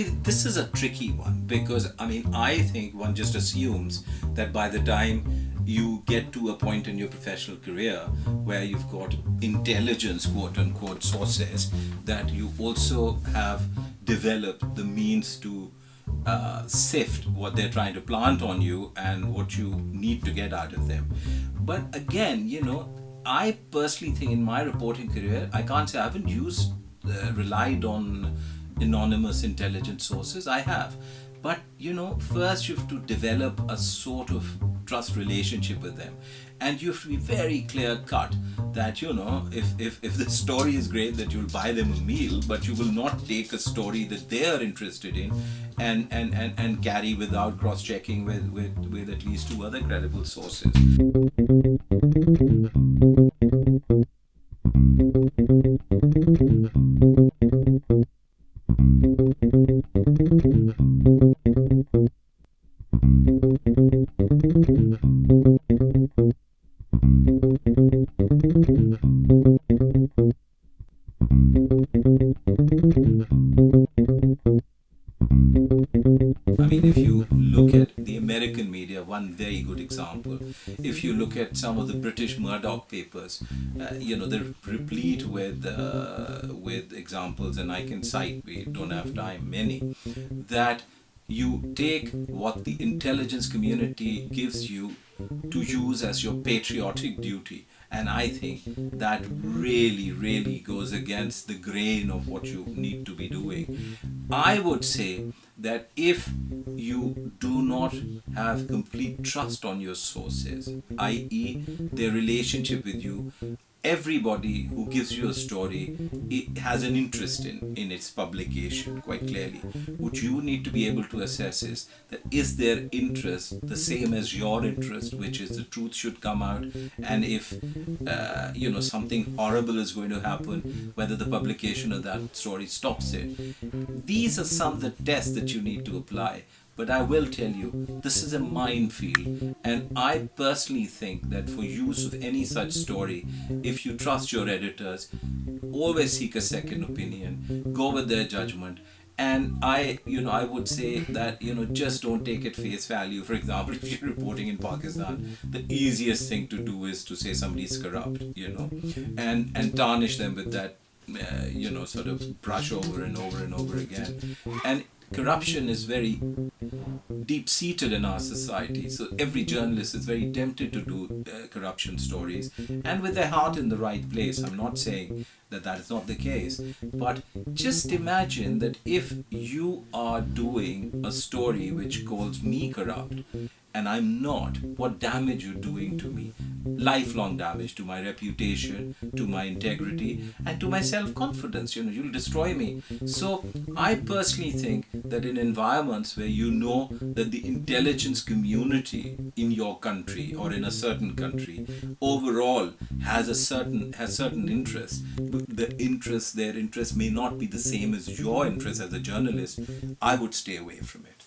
mean, this is a tricky one because, I mean, I think one just assumes that by the time you get to a point in your professional career where you've got intelligence, quote unquote, sources, that you also have developed the means to sift what they're trying to plant on you and what you need to get out of them. But again, I personally think in my reporting career, I can't say I haven't relied on anonymous intelligence sources. I have. But, first you have to develop a sort of trust relationship with them. And you have to be very clear cut that, if the story is great, that you'll buy them a meal, but you will not take a story that they are interested in and carry without cross-checking with at least two other credible sources. I mean, if you look at the American media, one very good example, if you look at some of the British Murdoch papers, they're replete with examples, and I can cite, we don't have time, many, that you take what the intelligence community gives you to use as your patriotic duty. And I think that really, really goes against the grain of what you need to be doing. I would say that if you do not have complete trust on your sources, i.e., their relationship with you, everybody who gives you a story, it has an interest in its publication, quite clearly. What you need to be able to assess is their interest the same as your interest, which is the truth should come out, and if something horrible is going to happen, whether the publication of that story stops it. These are some of the tests that you need to apply. But I will tell you, this is a minefield, and I personally think that for use of any such story, if you trust your editors, always seek a second opinion, go with their judgment. And I would say that, just don't take it face value. For example, if you're reporting in Pakistan, the easiest thing to do is to say somebody's corrupt, and tarnish them with that, sort of brush over and over and over again. And corruption is very deep-seated in our society. So every journalist is very tempted to do corruption stories, and with their heart in the right place. I'm not saying that that is not the case, but just imagine that if you are doing a story which calls me corrupt, and I'm not, what damage you're doing to me. Lifelong damage to my reputation, to my integrity, and to my self-confidence. You'll destroy me. So I personally think that in environments where you know that the intelligence community in your country or in a certain country overall has certain interests, their interest may not be the same as your interest as a journalist, I would stay away from it.